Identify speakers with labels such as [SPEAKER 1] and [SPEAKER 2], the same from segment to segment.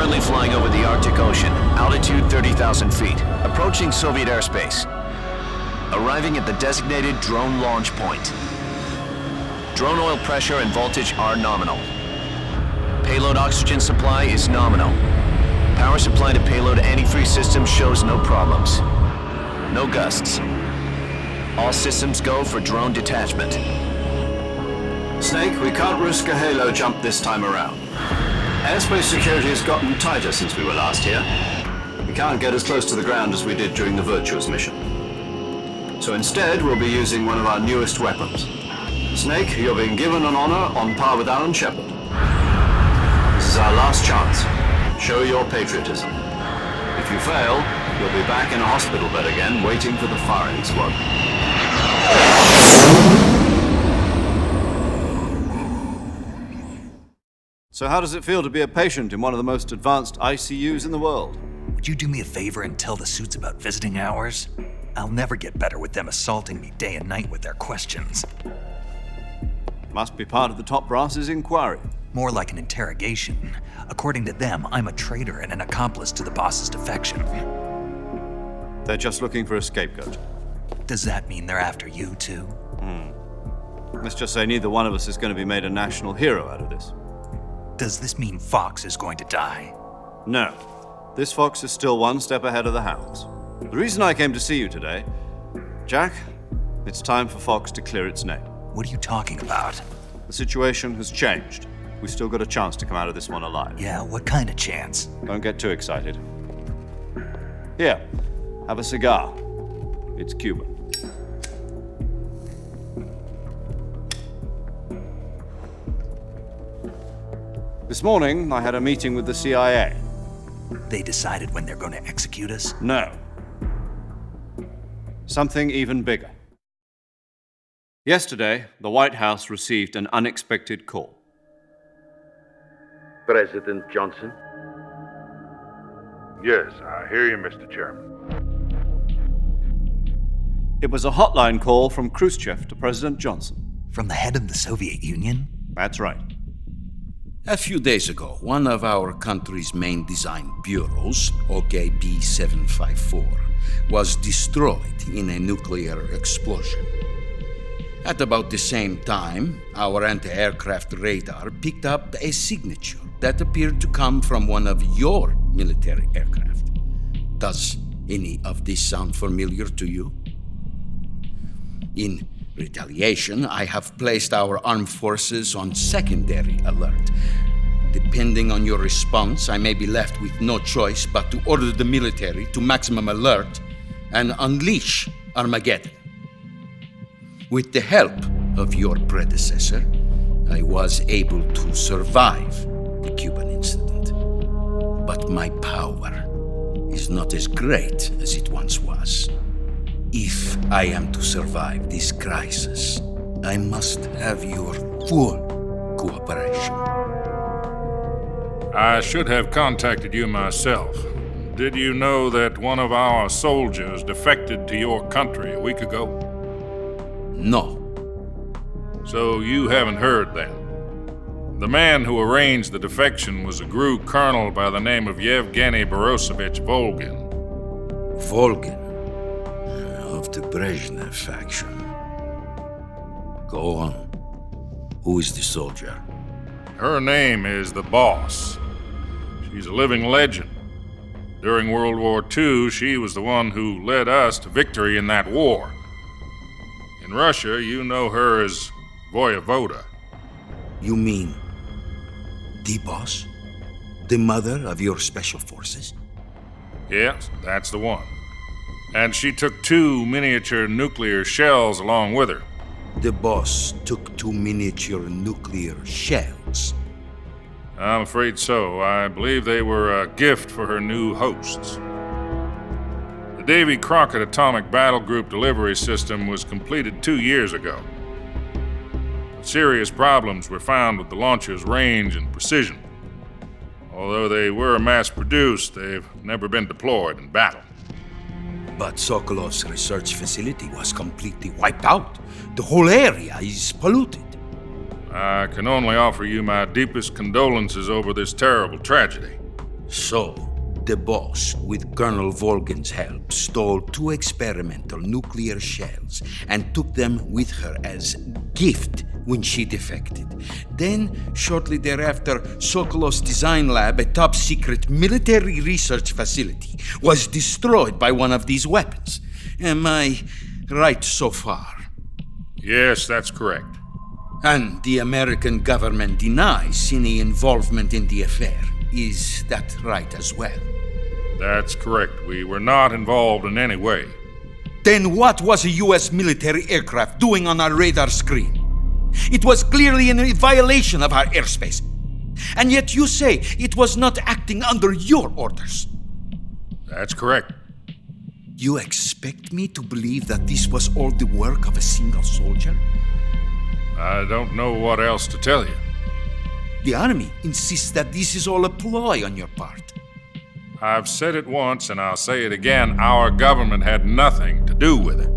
[SPEAKER 1] Currently flying over the Arctic Ocean, altitude 30,000 feet, approaching Soviet airspace. Arriving at the designated drone launch point. Drone oil pressure and voltage are nominal. Payload oxygen supply is nominal. Power supply to payload antifreeze system shows no problems. No gusts. All systems go for drone detachment.
[SPEAKER 2] Snake, we can't risk a halo jump this time around. Airspace security has gotten tighter since we were last here. We can't get as close to the ground as we did during the Virtuous mission. So instead, we'll be using one of our newest weapons. Snake, you're being given an honor on par with Alan Shepard. This is our last chance. Show your patriotism. If you fail, you'll be back in a hospital bed again, waiting for the firing squad.
[SPEAKER 3] So how does it feel to be a patient in one of the most advanced ICUs in the world?
[SPEAKER 4] Would you do me a favor and tell the suits about visiting hours? I'll never get better with them assaulting me day and night with their questions.
[SPEAKER 3] Must be part of the top brass's inquiry.
[SPEAKER 4] More like an interrogation. According to them, I'm a traitor and an accomplice to the boss's defection.
[SPEAKER 3] They're just looking for a scapegoat.
[SPEAKER 4] Does that mean they're after you, too?
[SPEAKER 3] Let's just say neither one of us is going to be made a national hero out of this.
[SPEAKER 4] Does this mean Fox is going to die?
[SPEAKER 3] No. This fox is still one step ahead of the hounds. The reason I came to see you today, Jack, it's time for Fox to clear its name.
[SPEAKER 4] What are you talking about?
[SPEAKER 3] The situation has changed. We've still got a chance to come out of this one alive.
[SPEAKER 4] Yeah, what kind of chance?
[SPEAKER 3] Don't get too excited. Here, have a cigar. It's Cuban. This morning, I had a meeting with the CIA.
[SPEAKER 4] They decided when they're going to execute us?
[SPEAKER 3] No. Something even bigger. Yesterday, the White House received an unexpected call.
[SPEAKER 5] President Johnson?
[SPEAKER 6] Yes, I hear you, Mr. Chairman.
[SPEAKER 3] It was a hotline call from Khrushchev to President Johnson.
[SPEAKER 4] From the head of the Soviet Union?
[SPEAKER 3] That's right.
[SPEAKER 7] A few days ago, one of our country's main design bureaus, OKB 754, was destroyed in a nuclear explosion. At about the same time, our anti-aircraft radar picked up a signature that appeared to come from one of your military aircraft. Does any of this sound familiar to you? In retaliation, I have placed our armed forces on secondary alert. Depending on your response, I may be left with no choice but to order the military to maximum alert and unleash Armageddon. With the help of your predecessor, I was able to survive the Cuban incident. But my power is not as great as it once was. If I am to survive this crisis, I must have your full cooperation.
[SPEAKER 6] I should have contacted you myself. Did you know that one of our soldiers defected to your country a week ago?
[SPEAKER 7] No.
[SPEAKER 6] So you haven't heard then. The man who arranged the defection was a GRU colonel by the name of Yevgeny Borisovich Volgin.
[SPEAKER 7] Volgin, of the Brezhnev faction. Go on. Who is the soldier?
[SPEAKER 6] Her name is the Boss. She's a living legend. During World War II, she was the one who led us to victory in that war. In Russia, you know her as Voyevoda.
[SPEAKER 7] You mean the Boss? The mother of your special forces?
[SPEAKER 6] Yes, that's the one. And she took 2 miniature nuclear shells along with her.
[SPEAKER 7] The Boss took 2 miniature nuclear shells.
[SPEAKER 6] I'm afraid so. I believe they were a gift for her new hosts. The Davy Crockett Atomic Battle Group delivery system was completed 2 years ago. But serious problems were found with the launcher's range and precision. Although they were mass-produced, they've never been deployed in battle.
[SPEAKER 7] But Sokolov's research facility was completely wiped out. The whole area is polluted.
[SPEAKER 6] I can only offer you my deepest condolences over this terrible tragedy.
[SPEAKER 7] So, the boss, with Colonel Volgin's help, stole 2 experimental nuclear shells and took them with her as gift when she defected. Then, shortly thereafter, Sokolov's design lab, a top-secret military research facility, was destroyed by one of these weapons. Am I right so far?
[SPEAKER 6] Yes, that's correct.
[SPEAKER 7] And the American government denies any involvement in the affair. Is that right as well?
[SPEAKER 6] That's correct. We were not involved in any way.
[SPEAKER 7] Then what was a US military aircraft doing on our radar screen? It was clearly in violation of our airspace. And yet you say it was not acting under your orders.
[SPEAKER 6] That's correct.
[SPEAKER 7] You expect me to believe that this was all the work of a single soldier?
[SPEAKER 6] I don't know what else to tell you.
[SPEAKER 7] The army insists that this is all a ploy on your part.
[SPEAKER 6] I've said it once and I'll say it again. Our government had nothing to do with it.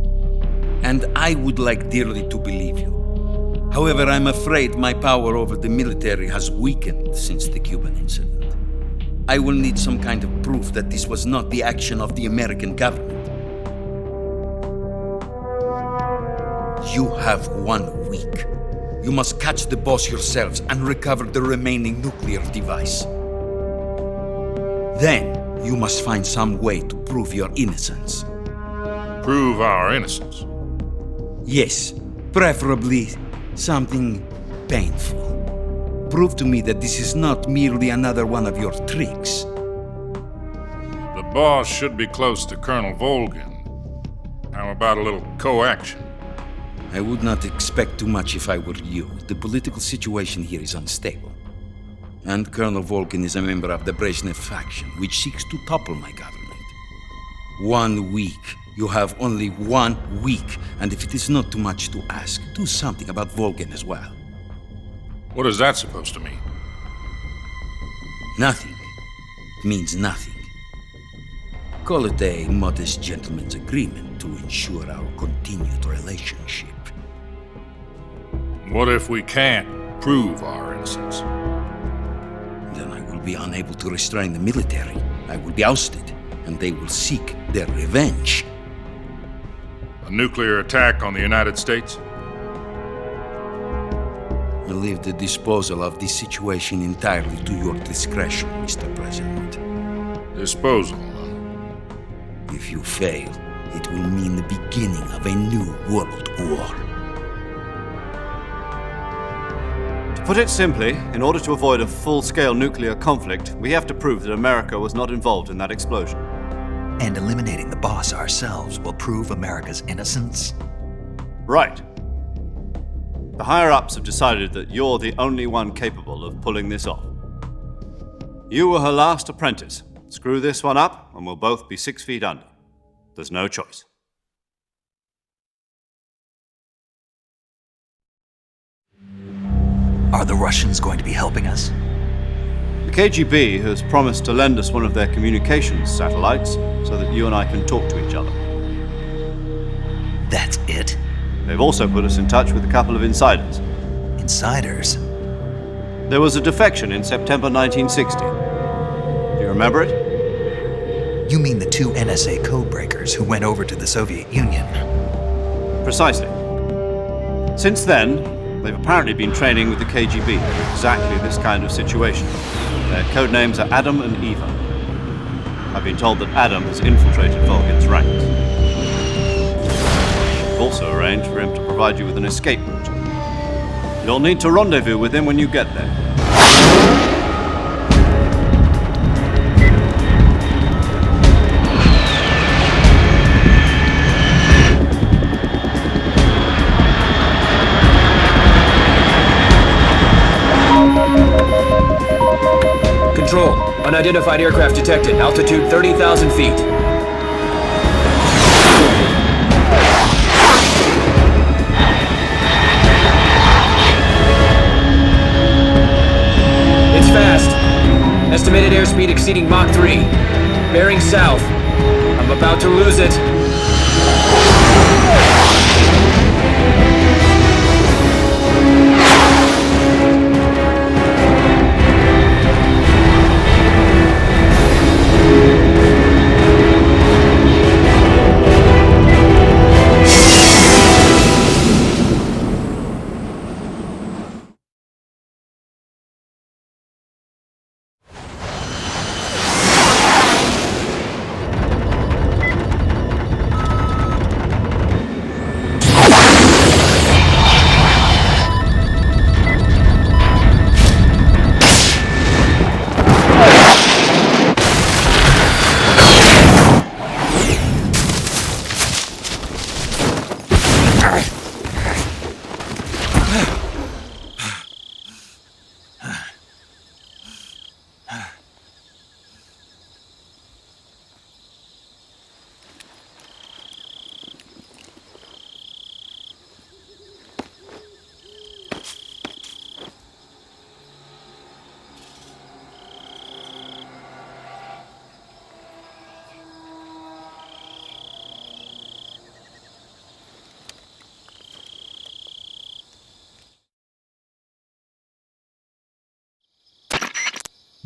[SPEAKER 7] And I would like dearly to believe you. However, I'm afraid my power over the military has weakened since the Cuban incident. I will need some kind of proof that this was not the action of the American government. You have 1 week. You must catch the boss yourselves and recover the remaining nuclear device. Then, you must find some way to prove your innocence.
[SPEAKER 6] Prove our innocence.
[SPEAKER 7] Yes, preferably something painful. Prove to me that this is not merely another one of your tricks.
[SPEAKER 6] The boss should be close to Colonel Volgin. How about a little coaction?
[SPEAKER 7] I would not expect too much if I were you. The political situation here is unstable. And Colonel Volgin is a member of the Brezhnev faction, which seeks to topple my government. 1 week. You have only 1 week. And if it is not too much to ask, do something about Volgin as well.
[SPEAKER 6] What is that supposed to mean?
[SPEAKER 7] Nothing. It means nothing. Call it a modest gentleman's agreement to ensure our continued relationship.
[SPEAKER 6] What if we can't prove our innocence?
[SPEAKER 7] Then I will be unable to restrain the military. I will be ousted, and they will seek their revenge.
[SPEAKER 6] A nuclear attack on the United States?
[SPEAKER 7] I leave the disposal of this situation entirely to your discretion, Mr. President.
[SPEAKER 6] Disposal.
[SPEAKER 7] If you fail, it will mean the beginning of a new world war.
[SPEAKER 3] To put it simply, in order to avoid a full-scale nuclear conflict, we have to prove that America was not involved in that explosion.
[SPEAKER 4] And eliminating the boss ourselves will prove America's innocence?
[SPEAKER 3] Right. The higher-ups have decided that you're the only one capable of pulling this off. You were her last apprentice. Screw this one up, and we'll both be 6 feet under. There's no choice.
[SPEAKER 4] Are the Russians going to be helping us?
[SPEAKER 3] The KGB has promised to lend us one of their communications satellites so that you and I can talk to each other.
[SPEAKER 4] That's it?
[SPEAKER 3] They've also put us in touch with a couple of insiders.
[SPEAKER 4] Insiders?
[SPEAKER 3] There was a defection in September 1960. Do you remember it?
[SPEAKER 4] You mean the 2 NSA codebreakers who went over to the Soviet Union?
[SPEAKER 3] Precisely. Since then, they've apparently been training with the KGB for exactly this kind of situation. Their code names are Adam and Eva. I've been told that Adam has infiltrated Volgin's ranks. I've also arranged for him to provide you with an escape route. You'll need to rendezvous with him when you get there.
[SPEAKER 5] Control. Unidentified aircraft detected. Altitude 30,000 feet. It's fast. Estimated airspeed exceeding Mach 3. Bearing south. I'm about to lose it.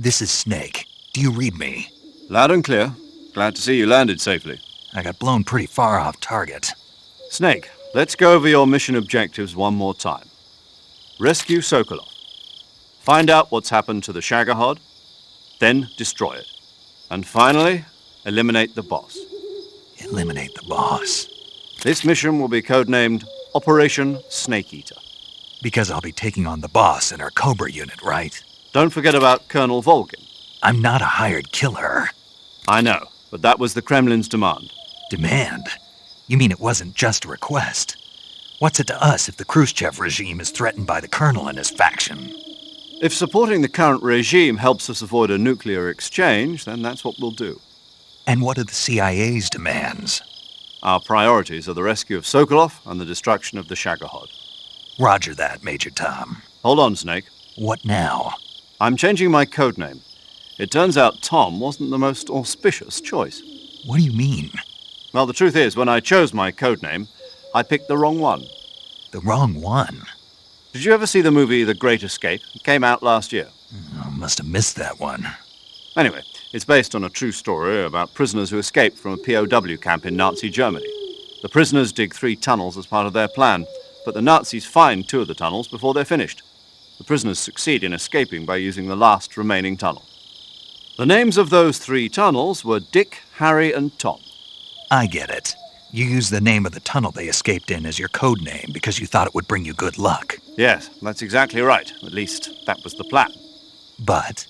[SPEAKER 4] This is Snake. Do you read me?
[SPEAKER 3] Loud and clear. Glad to see you landed safely.
[SPEAKER 4] I got blown pretty far off target.
[SPEAKER 3] Snake, let's go over your mission objectives one more time. Rescue Sokolov. Find out what's happened to the Shagohod, then destroy it. And finally, eliminate the boss.
[SPEAKER 4] Eliminate the boss.
[SPEAKER 3] This mission will be codenamed Operation Snake Eater.
[SPEAKER 4] Because I'll be taking on the boss in our Cobra unit, right?
[SPEAKER 3] Don't forget about Colonel Volgin.
[SPEAKER 4] I'm not a hired killer.
[SPEAKER 3] I know, but that was the Kremlin's demand.
[SPEAKER 4] Demand? You mean it wasn't just a request? What's it to us if the Khrushchev regime is threatened by the Colonel and his faction?
[SPEAKER 3] If supporting the current regime helps us avoid a nuclear exchange, then that's what we'll do.
[SPEAKER 4] And what are the CIA's demands?
[SPEAKER 3] Our priorities are the rescue of Sokolov and the destruction of the Shagohod.
[SPEAKER 4] Roger that, Major Tom.
[SPEAKER 3] Hold on, Snake.
[SPEAKER 4] What now?
[SPEAKER 3] I'm changing my codename. It turns out Tom wasn't the most auspicious choice.
[SPEAKER 4] What do you mean?
[SPEAKER 3] Well, the truth is, when I chose my codename, I picked the wrong one.
[SPEAKER 4] The wrong one?
[SPEAKER 3] Did you ever see the movie The Great Escape? It came out last year.
[SPEAKER 4] I must have missed that one.
[SPEAKER 3] Anyway, it's based on a true story about prisoners who escaped from a POW camp in Nazi Germany. The prisoners dig 3 tunnels as part of their plan, but the Nazis find 2 of the tunnels before they're finished. The prisoners succeed in escaping by using the last remaining tunnel. The names of those 3 tunnels were Dick, Harry, and Tom.
[SPEAKER 4] I get it. You used the name of the tunnel they escaped in as your code name because you thought it would bring you good luck.
[SPEAKER 3] Yes, that's exactly right. At least, that was the plan.
[SPEAKER 4] But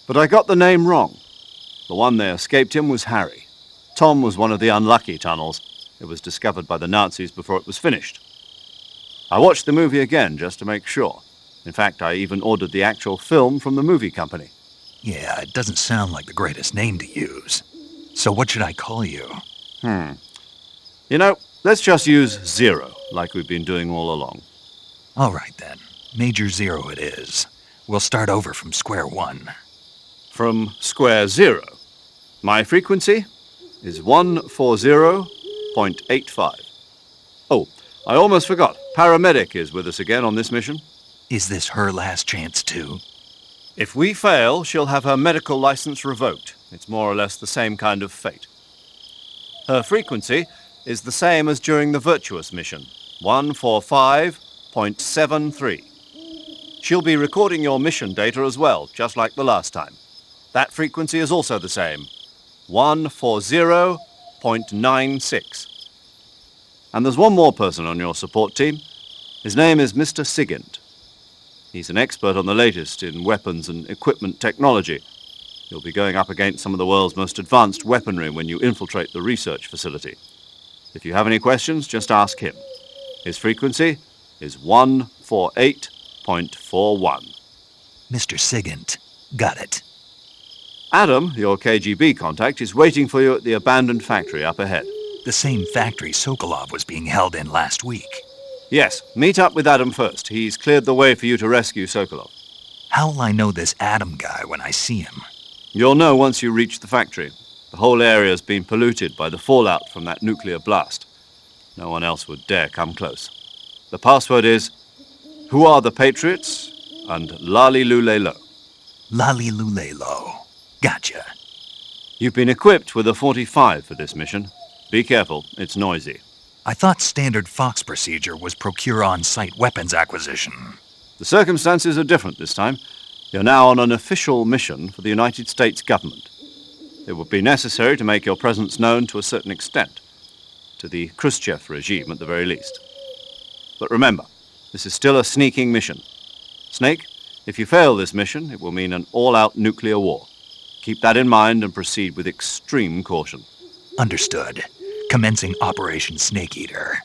[SPEAKER 3] But I got the name wrong. The one they escaped in was Harry. Tom was one of the unlucky tunnels. It was discovered by the Nazis before it was finished. I watched the movie again just to make sure. In fact, I even ordered the actual film from the movie company.
[SPEAKER 4] yeah, it doesn't sound like the greatest name to use. So what should I call you?
[SPEAKER 3] You know, let's just use Zero, like we've been doing all along.
[SPEAKER 4] All right then. Major Zero it is. We'll start over from square one.
[SPEAKER 3] From square zero. My frequency is 140.85. Oh, I almost forgot. Paramedic is with us again on this mission.
[SPEAKER 4] Is this her last chance too?
[SPEAKER 3] If we fail, she'll have her medical license revoked. It's more or less the same kind of fate. Her frequency is the same as during the Virtuous mission, 145.73. She'll be recording your mission data as well, just like the last time. That frequency is also the same, 140.96. And there's one more person on your support team. His name is Mr. Sigint. He's an expert on the latest in weapons and equipment technology. You'll be going up against some of the world's most advanced weaponry when you infiltrate the research facility. If you have any questions, just ask him. His frequency is 148.41.
[SPEAKER 4] Mr. Sigint. Got it.
[SPEAKER 3] Adam, your KGB contact, is waiting for you at the abandoned factory up ahead.
[SPEAKER 4] The same factory Sokolov was being held in last week.
[SPEAKER 3] Yes, meet up with Adam first. He's cleared the way for you to rescue Sokolov.
[SPEAKER 4] How'll I know this Adam guy when I see him?
[SPEAKER 3] You'll know once you reach the factory. The whole area's been polluted by the fallout from that nuclear blast. No one else would dare come close. The password is, "Who are the Patriots?" and "Lali Lulelo."
[SPEAKER 4] Lali Lulelo. Gotcha.
[SPEAKER 3] You've been equipped with a 45 for this mission. Be careful, it's noisy.
[SPEAKER 4] I thought standard Fox procedure was procure on-site weapons acquisition.
[SPEAKER 3] The circumstances are different this time. You're now on an official mission for the United States government. It would be necessary to make your presence known to a certain extent, to the Khrushchev regime at the very least. But remember, this is still a sneaking mission. Snake, if you fail this mission, it will mean an all-out nuclear war. Keep that in mind and proceed with extreme caution.
[SPEAKER 4] Understood. Commencing Operation Snake Eater.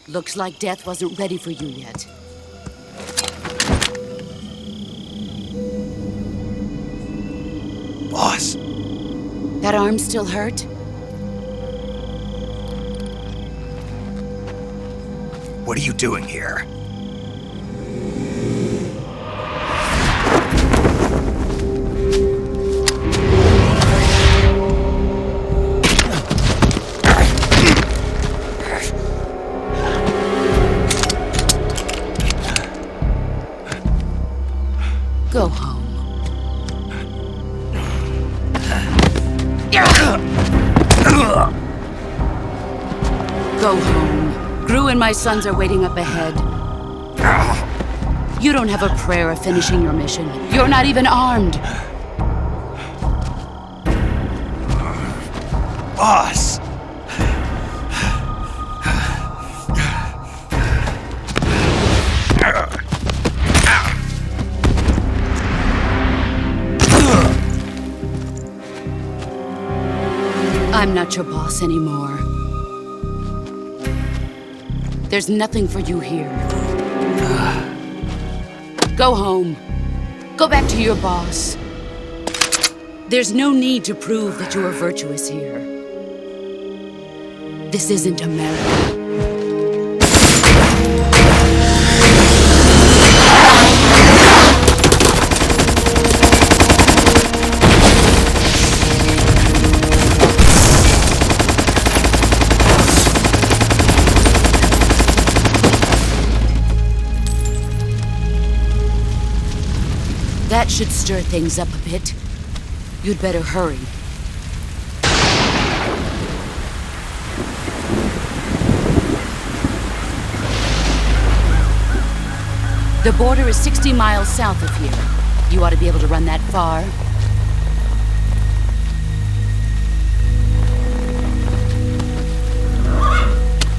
[SPEAKER 8] Looks like death wasn't ready for you yet.
[SPEAKER 4] Boss,
[SPEAKER 8] That arm still hurt?
[SPEAKER 4] what are you doing here?
[SPEAKER 8] Go home. Go home. Gru and my sons are waiting up ahead. You don't have a prayer of finishing your mission. You're not even armed.
[SPEAKER 4] Boss!
[SPEAKER 8] I'm not your boss anymore. There's nothing for you here. Go home. Go back to your boss. There's no need to prove that you are virtuous here. This isn't America. That should stir things up a bit. You'd better hurry. The border is 60 miles south of here. You ought to be able to run that far.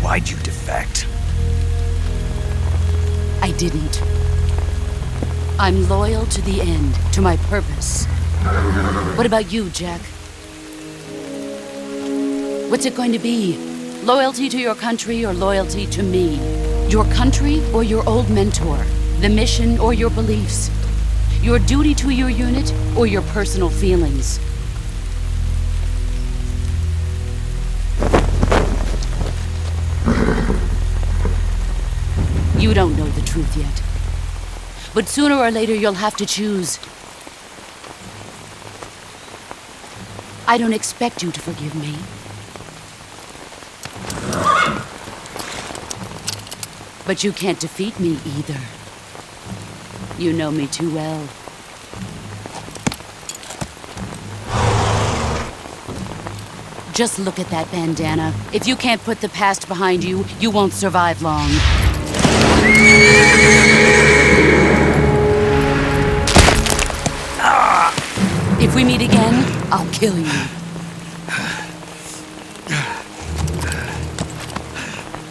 [SPEAKER 4] Why'd you defect?
[SPEAKER 8] I didn't. I'm loyal to the end, to my purpose. What about you, Jack? What's it going to be? Loyalty to your country or loyalty to me? Your country or your old mentor? The mission or your beliefs? Your duty to your unit or your personal feelings? You don't know the truth yet. But sooner or later, you'll have to choose. I don't expect you to forgive me. But you can't defeat me either. You know me too well. Just look at that bandana. If you can't put the past behind you, you won't survive long. If we meet again, I'll kill you.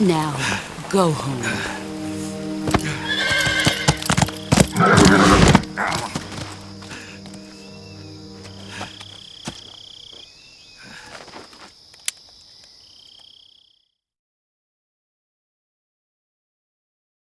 [SPEAKER 8] Now, go home.